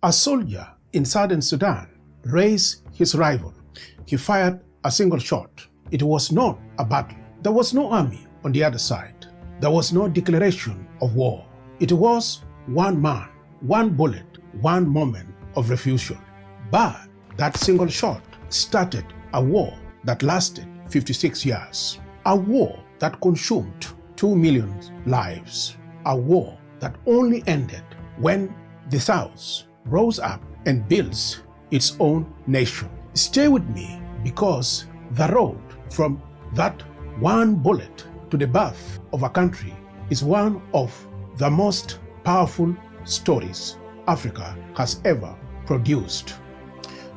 A soldier in Southern Sudan raised his rifle. He fired a single shot. It was not a battle. There was no army on the other side. There was no declaration of war. It was one man, one bullet, one moment of refusal. But that single shot started a war that lasted 56 years. A war that consumed 2 million lives. A war that only ended when the South rose up and built its own nation. Stay with me, because the road from that one bullet to the birth of a country is one of the most powerful stories Africa has ever produced.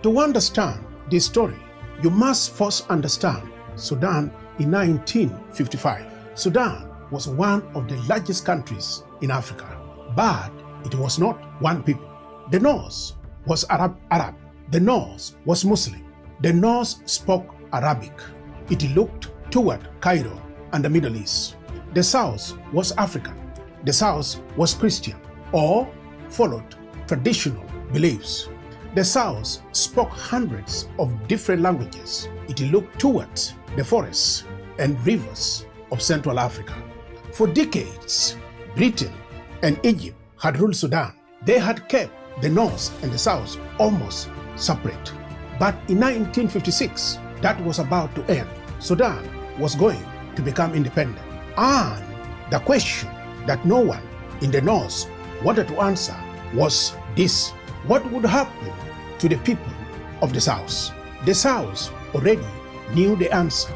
To understand this story, you must first understand Sudan in 1955. Sudan was one of the largest countries in Africa, but it was not one people. The North was Arab. The North was Muslim. The North spoke Arabic. It looked toward Cairo and the Middle East. The South was African. The South was Christian or followed traditional beliefs. The South spoke hundreds of different languages. It looked towards the forests and rivers of Central Africa. For decades, Britain and Egypt had ruled Sudan. They had kept the North and the South almost separate. But in 1956, that was about to end. Sudan was going to become independent. And the question that no one in the North wanted to answer was this: what would happen to the people of the South? The South already knew the answer.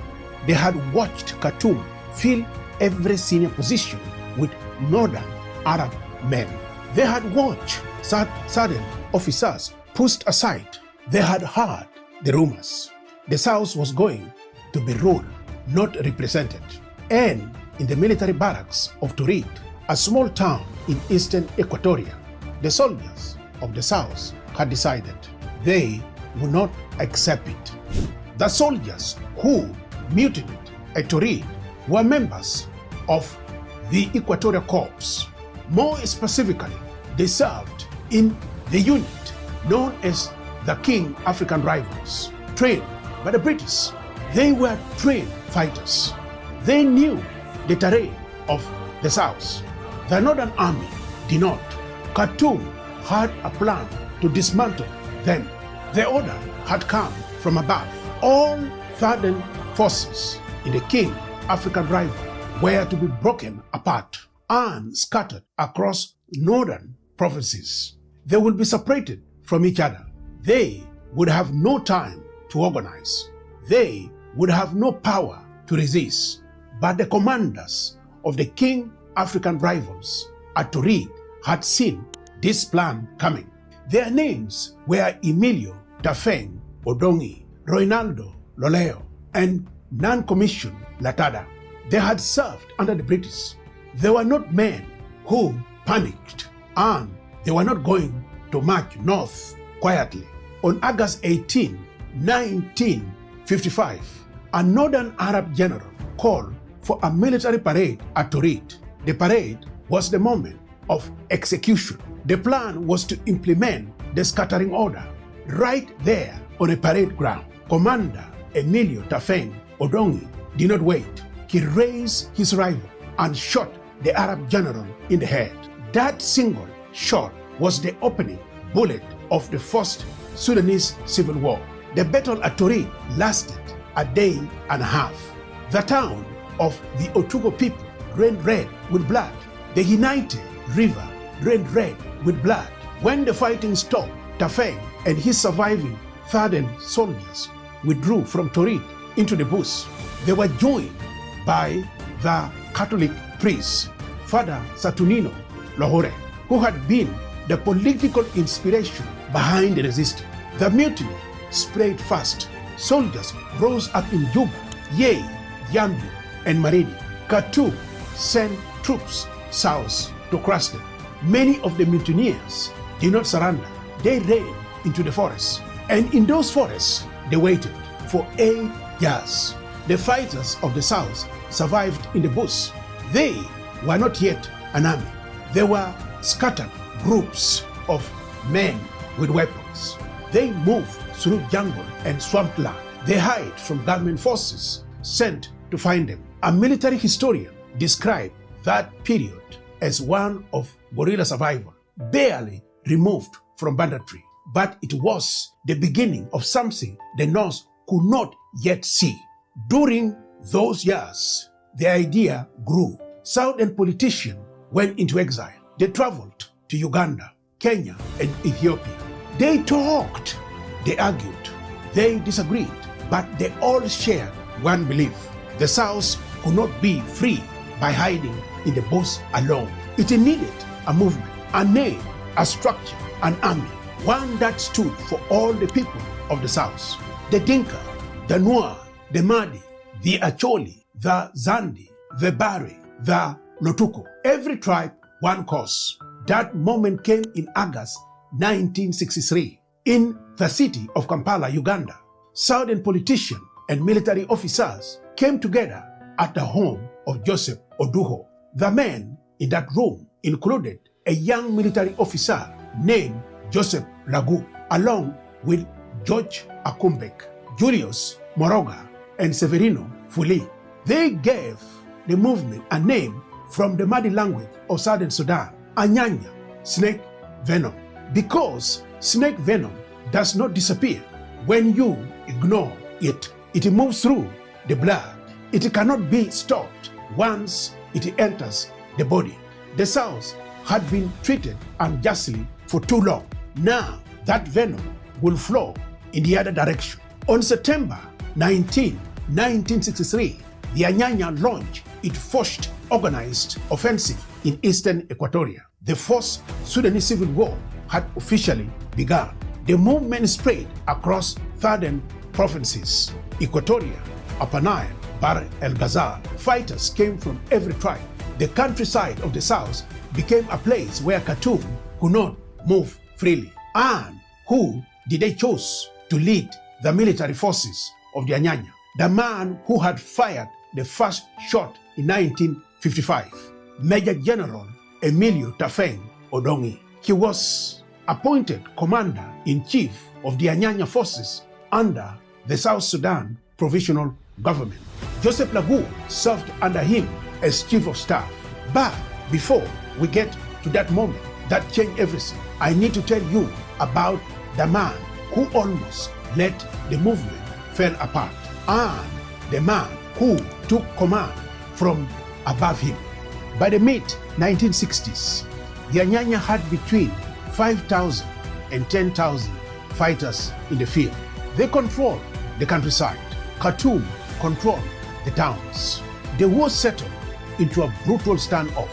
They had watched Khartoum fill every senior position with northern Arab men. They had watched Southern officers pushed aside. They had heard the rumors. The South was going to be ruled, not represented. And in the military barracks of Torit, a small town in eastern Equatoria, the soldiers of the South had decided they would not accept it. The soldiers who mutinied at Torit were members of the Equatorial Corps. More specifically, they served in the unit known as the King African Rifles, trained by the British. They were trained fighters. They knew the terrain of the South. The Northern Army did not. Khartoum had a plan to dismantle them. The order had come from above. All Southern forces in the King African Rifle were to be broken apart and scattered across northern provinces. They would be separated from each other. They would have no time to organize. They would have no power to resist. But the commanders of the King African Rifles at Torit had seen this plan coming. Their names were Emilio Tafeng Odongi, Ronaldo Loleo, and non-commissioned Latada. They had served under the British. They were not men who panicked, and they were not going to march north quietly. On August 18, 1955, a northern Arab general called for a military parade at Torit. The parade was the moment of execution. The plan was to implement the scattering order right there on a parade ground. Commander Emilio Tafeng Odongi did not wait. He raised his rifle and shot the Arab general in the head. That single shot was the opening bullet of the First Sudanese Civil War. The battle at Torit lasted a day and a half. The town of the Otugo people ran red with blood. The United River ran red with blood. When the fighting stopped, Tafeng and his surviving Southern soldiers withdrew from Torit into the bush. They were joined by the Catholic priest, Father Saturnino Lohore, who had been the political inspiration behind the resistance. The mutiny spread fast. Soldiers rose up in Juba, Yei, Yambi, and Maridi. Khartoum sent troops south to crush them. Many of the mutineers did not surrender. They ran into the forest, and in those forests they waited for 8 years. The fighters of the South survived in the bush. They were not yet an army. They were scattered groups of men with weapons. They move through jungle and swampland. They hide from government forces sent to find them. A military historian described that period as one of guerrilla survival, barely removed from banditry. But it was the beginning of something the North could not yet see. During those years, the idea grew. Southern politicians went into exile. They traveled to Uganda, Kenya, and Ethiopia. They talked, they argued, they disagreed, but they all shared one belief. The South could not be free by hiding in the bush alone. It needed a movement, a name, a structure, an army, one that stood for all the people of the South. The Dinka, the Nuer, the Madi, the Acholi, the Zandi, the Bari, the Lotuko. Every tribe, one cause. That moment came in August 1963 in the city of Kampala, Uganda. Southern politicians and military officers came together at the home of Joseph Oduho. The men in that room included a young military officer named Joseph Lagu, along with George Akumbek, Julius Moroga, and Severino Fuli. They gave the movement a name from the Madi language of Southern Sudan, Anyanya, snake venom, because snake venom does not disappear when you ignore it. It moves through the blood. It cannot be stopped once it enters the body. The South had been treated unjustly for too long. Now that venom will flow in the other direction. On September 19, 1963, the Anyanya launched its first organized offensive in eastern Equatoria. The First Sudanese Civil War had officially begun. The movement spread across southern provinces, Equatoria, Upper Nile, Bahr el Ghazal. Fighters came from every tribe. The countryside of the south became a place where Khartoum could not move freely. And who did they choose to lead the military forces of the Anyanya? The man who had fired the first shot in 1955, Major General Emilio Tafeng Odongi. He was appointed Commander-in-Chief of the Anyanya forces under the South Sudan Provisional Government. Joseph Lagu served under him as Chief of Staff. But before we get to that moment that changed everything, I need to tell you about the man who almost let the movement fall apart, and the man who took command from above him. By the mid-1960s, the Anyanya had between 5,000 and 10,000 fighters in the field. They controlled the countryside. Khartoum controlled the towns. The war settled into a brutal standoff.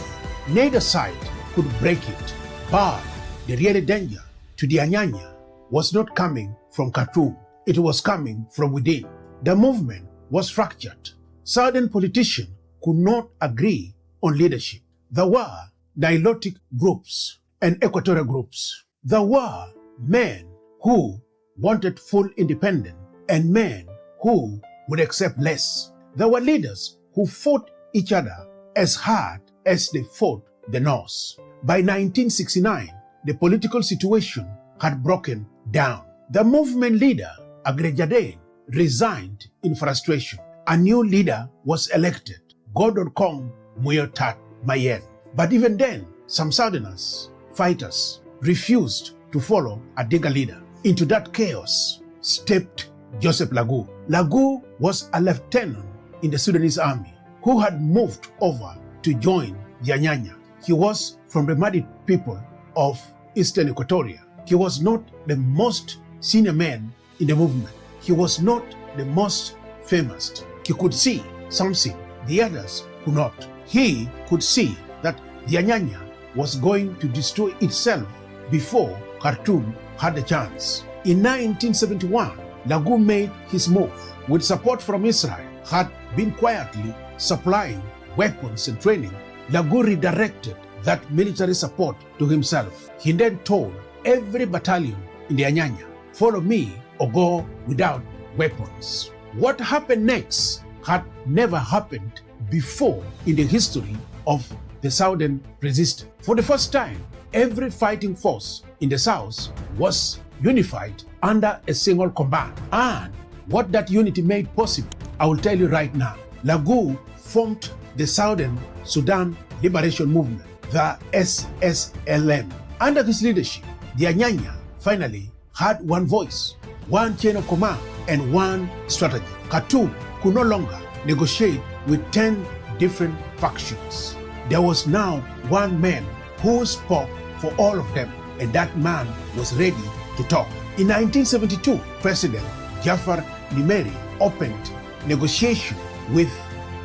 Neither side could break it, but the real danger to the Anyanya was not coming from Khartoum. It was coming from within. The movement was fractured. Southern politicians could not agree on leadership. There were Nilotic groups and Equatorial groups. There were men who wanted full independence and men who would accept less. There were leaders who fought each other as hard as they fought the North. By 1969, the political situation had broken down. The movement leader, Agrejadeen, resigned in frustration. A new leader was elected, Gordon Kong Muyotat Mayen. But even then, some Southerners, fighters, refused to follow a Dinka leader. Into that chaos stepped Joseph Lagu. Lagu was a lieutenant in the Sudanese army who had moved over to join the Anyanya. He was from the Madi people of Eastern Equatoria. He was not the most senior man in the movement. He was not the most famous. He could see something the others could not. He could see that the Anyanya was going to destroy itself before Khartoum had the chance. In 1971, Lagu made his move. With support from Israel, had been quietly supplying weapons and training. Lagu redirected that military support to himself. He then told every battalion in the Anyanya, follow me or go without weapons. What happened next had never happened before in the history of the Southern resistance. For the first time, every fighting force in the South was unified under a single command. And what that unity made possible, I will tell you right now. Lagu formed the Southern Sudan Liberation Movement, the SSLM. Under his leadership, the Anyanya finally had one voice, one chain of command, and one strategy. Khartoum could no longer negotiate with 10 different factions. There was now one man who spoke for all of them, and that man was ready to talk. In 1972, President Jafar Nimeri opened negotiation with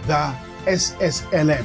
the SSLM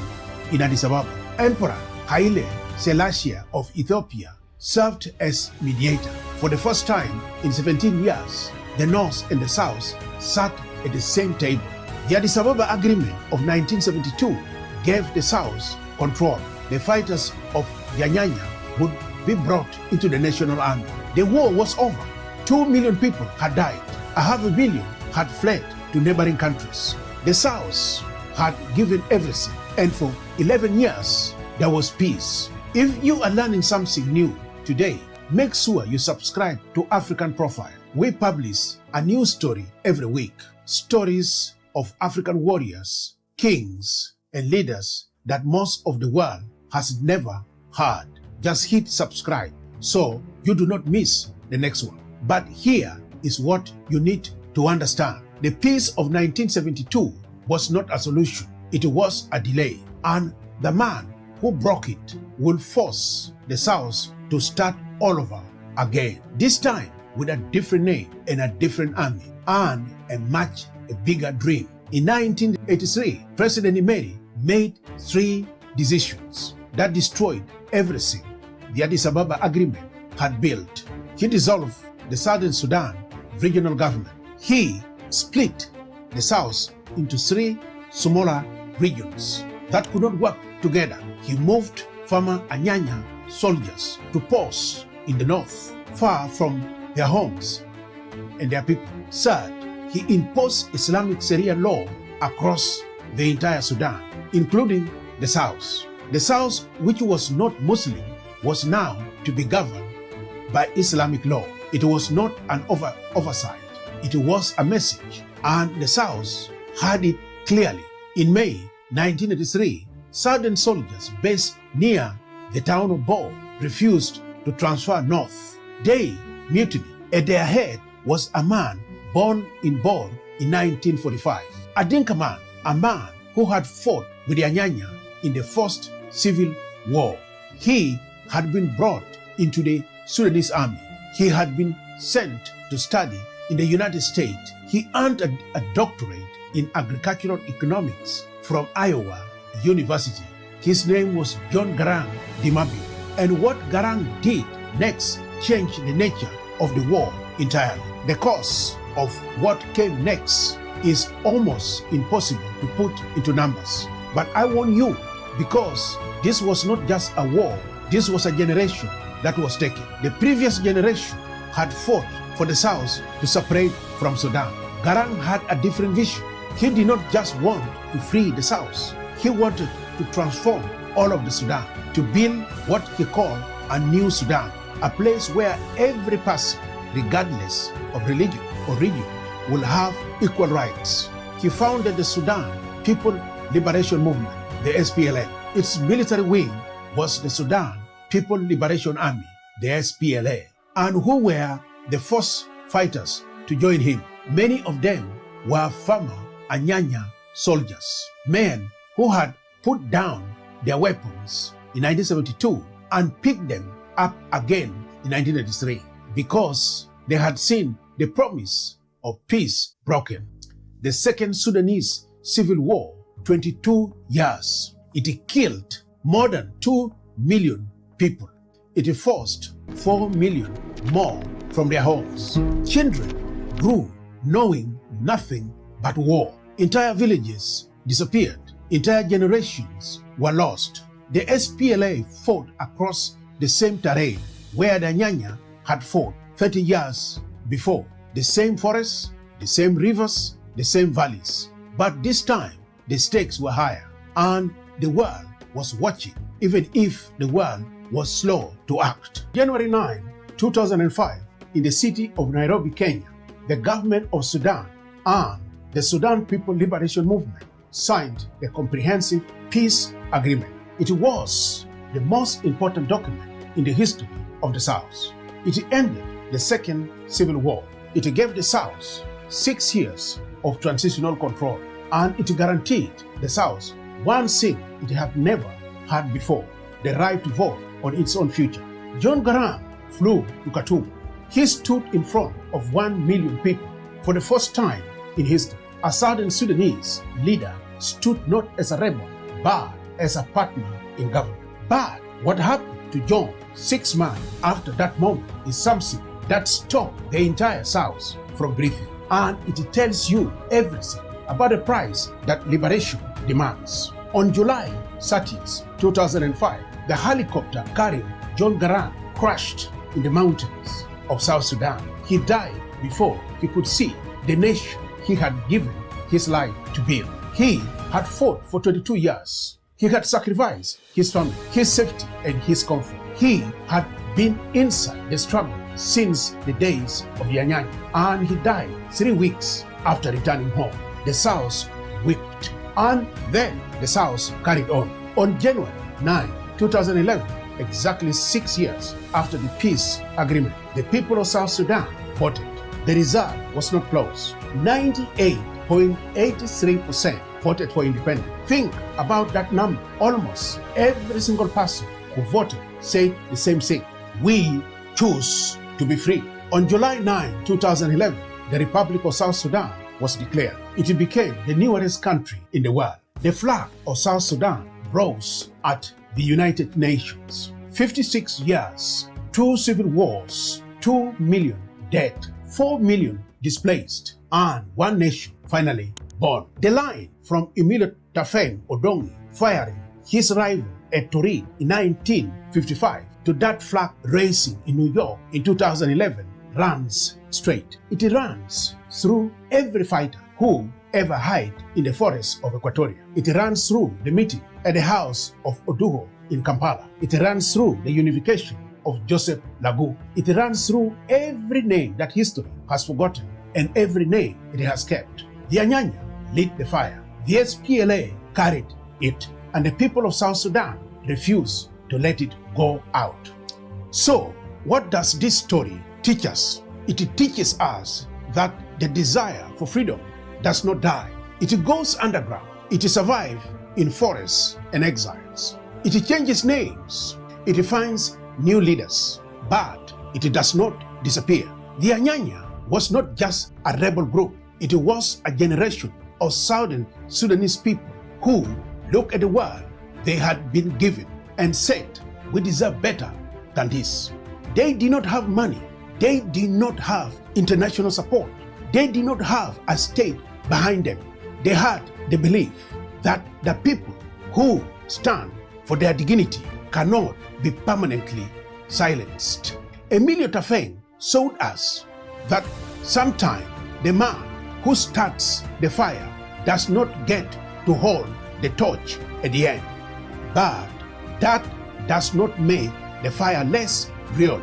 in Addis Ababa. Emperor Haile Selassie of Ethiopia served as mediator. For the first time in 17 years, the North and the South sat at the same table. The Addis Ababa Agreement of 1972 gave the South control. The fighters of the Anyanya would be brought into the national army. The war was over. 2 million people had died. 500 million had fled to neighboring countries. The South had given everything, and for 11 years, there was peace. If you are learning something new today, make sure you subscribe to African Profile. We publish a new story every week. Stories of African warriors, kings, and leaders that most of the world has never heard. Just hit subscribe so you do not miss the next one. But here is what you need to understand. The peace of 1972 was not a solution. It was a delay. And the man who broke it will force the South to start all over again. This time with a different name and a different army and a much bigger dream. In 1983, President Nimeri made 3 decisions that destroyed everything the Addis Ababa Agreement had built. He dissolved the Southern Sudan regional government. He split the South into 3 smaller regions that could not work together. He moved former Anyanya soldiers to posts in the north, far from their homes and their people. Third, he imposed Islamic Sharia law across the entire Sudan, including the South. The South, which was not Muslim, was now to be governed by Islamic law. It was not an oversight. It was a message, and the South had it clearly. In May 1983, Southern soldiers based near the town of Bo refused to transfer north. They mutiny. At their head was a man born in Bo in 1945. A Dinka man, a man who had fought with the Anyanya in the First Civil War. He had been brought into the Sudanese army. He had been sent to study in the United States. He earned a doctorate in agricultural economics from Iowa University. His name was John Garang. And what Garang did next changed the nature of the war entirely. The cause of what came next is almost impossible to put into numbers. But I warn you, because this was not just a war, this was a generation that was taken. The previous generation had fought for the South to separate from Sudan. Garang had a different vision. He did not just want to free the South. He wanted to transform all of the Sudan, to build what he called a new Sudan, a place where every person, regardless of religion or region, will have equal rights. He founded the Sudan People Liberation Movement, the SPLA. Its military wing was the Sudan People Liberation Army, the SPLA. And who were the first fighters to join him? Many of them were former Anyanya soldiers, men who had put down their weapons in 1972 and picked them up again in 1983 because they had seen the promise of peace broken. The Second Sudanese Civil War, 22 years. It killed more than 2 million people. It forced 4 million more from their homes. Children grew knowing nothing but war. Entire villages disappeared. Entire generations were lost. The SPLA fought across the same terrain where the Anyanya had fought 30 years before. The same forests, the same rivers, the same valleys. But this time, the stakes were higher and the world was watching, even if the world was slow to act. January 9, 2005, in the city of Nairobi, Kenya, the government of Sudan and the Sudan People Liberation Movement signed the Comprehensive Peace Agreement. It was the most important document in the history of the South. It ended the Second Civil War. It gave the South 6 years of transitional control, and it guaranteed the South one thing it had never had before: the right to vote on its own future. John Garang flew to Khartoum. He stood in front of 1 million people for the first time in history. A Southern Sudanese leader stood not as a rebel, but as a partner in government. But what happened to John 6 months after that moment is something that stopped the entire South from breathing. And it tells you everything about the price that liberation demands. On July 30th, 2005, the helicopter carrying John Garang crashed in the mountains of South Sudan. He died before he could see the nation he had given his life to build. He had fought for 22 years. He had sacrificed his family, his safety, and his comfort. He had been inside the struggle since the days of Anyanya, and he died 3 weeks after returning home. The South wept, and then the South carried on. On January 9, 2011, exactly 6 years after the peace agreement, the people of South Sudan voted. The result was not close. 98.83% voted for independence. Think about that number. Almost every single person who voted said the same thing: we choose to be free. On July 9, 2011, the Republic of South Sudan was declared. It became the newest country in the world. The flag of South Sudan rose at the United Nations. 56 years, 2 civil wars, 2 million dead, 4 million displaced, and one nation finally born. The line from Emilio Tafeng Odongi firing his rival at Torit in 1955 to that flag raising in New York in 2011 runs straight. It runs through every fighter who ever hide in the forests of Equatoria. It runs through the meeting at the house of Oduho in Kampala. It runs through the unification of Joseph Lagu. It runs through every name that history has forgotten and every name it has kept. The Anyanya lit the fire. The SPLA carried it, and the people of South Sudan refused to let it go out. So, what does this story teach us? It teaches us that the desire for freedom does not die. It goes underground. It survives in forests and exiles. It changes names. It finds new leaders, but it does not disappear. The Anyanya was not just a rebel group. It was a generation of Southern Sudanese people who looked at the world they had been given and said, we deserve better than this. They did not have money. They did not have international support. They did not have a state behind them. They had the belief that the people who stand for their dignity cannot be permanently silenced. Emilio Tafeng showed us that sometimes the man who starts the fire does not get to hold the torch at the end. But that does not make the fire less real.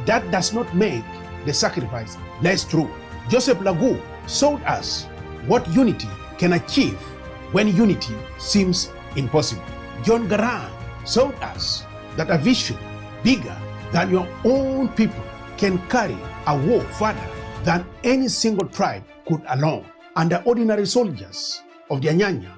That does not make the sacrifice less true. Joseph Lagu showed us what unity can achieve when unity seems impossible. John Garang showed us that a vision bigger than your own people can carry a war further than any single tribe could alone. And the ordinary soldiers of the Anyanya,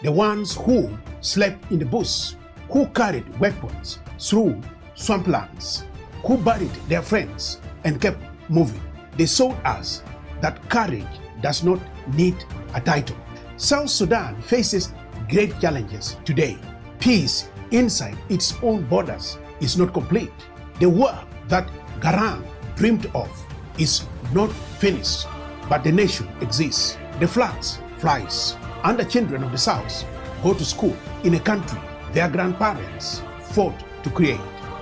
the ones who slept in the bush, who carried weapons through swamplands, who buried their friends and kept moving, they showed us that courage does not need a title. South Sudan faces great challenges today. Peace inside its own borders is not complete. The work that Garang dreamed of is not finished, but the nation exists. The flags flies, and the children of the South go to school in a country their grandparents fought to create.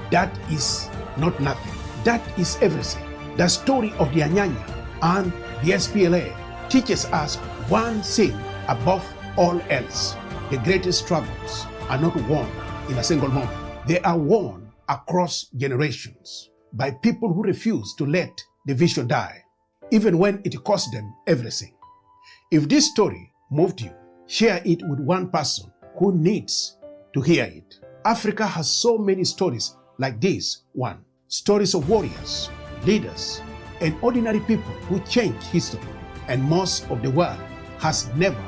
That is not nothing. That is everything. The story of the Anyanya and the SPLA teaches us one thing above all else. The greatest struggles are not won in a single moment. They are won across generations by people who refuse to let the vision die, even when it cost them everything. If this story moved you, share it with one person who needs to hear it. Africa has so many stories like this one. Stories of warriors, leaders, and ordinary people who changed history, and most of the world has never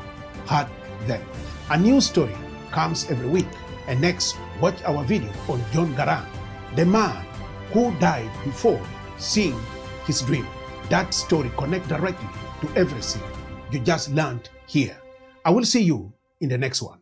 heard them. A new story comes every week, and next, watch our video on John Garang, the man who died before seeing his dream. That story connects directly to everything you just learned here. I will see you in the next one.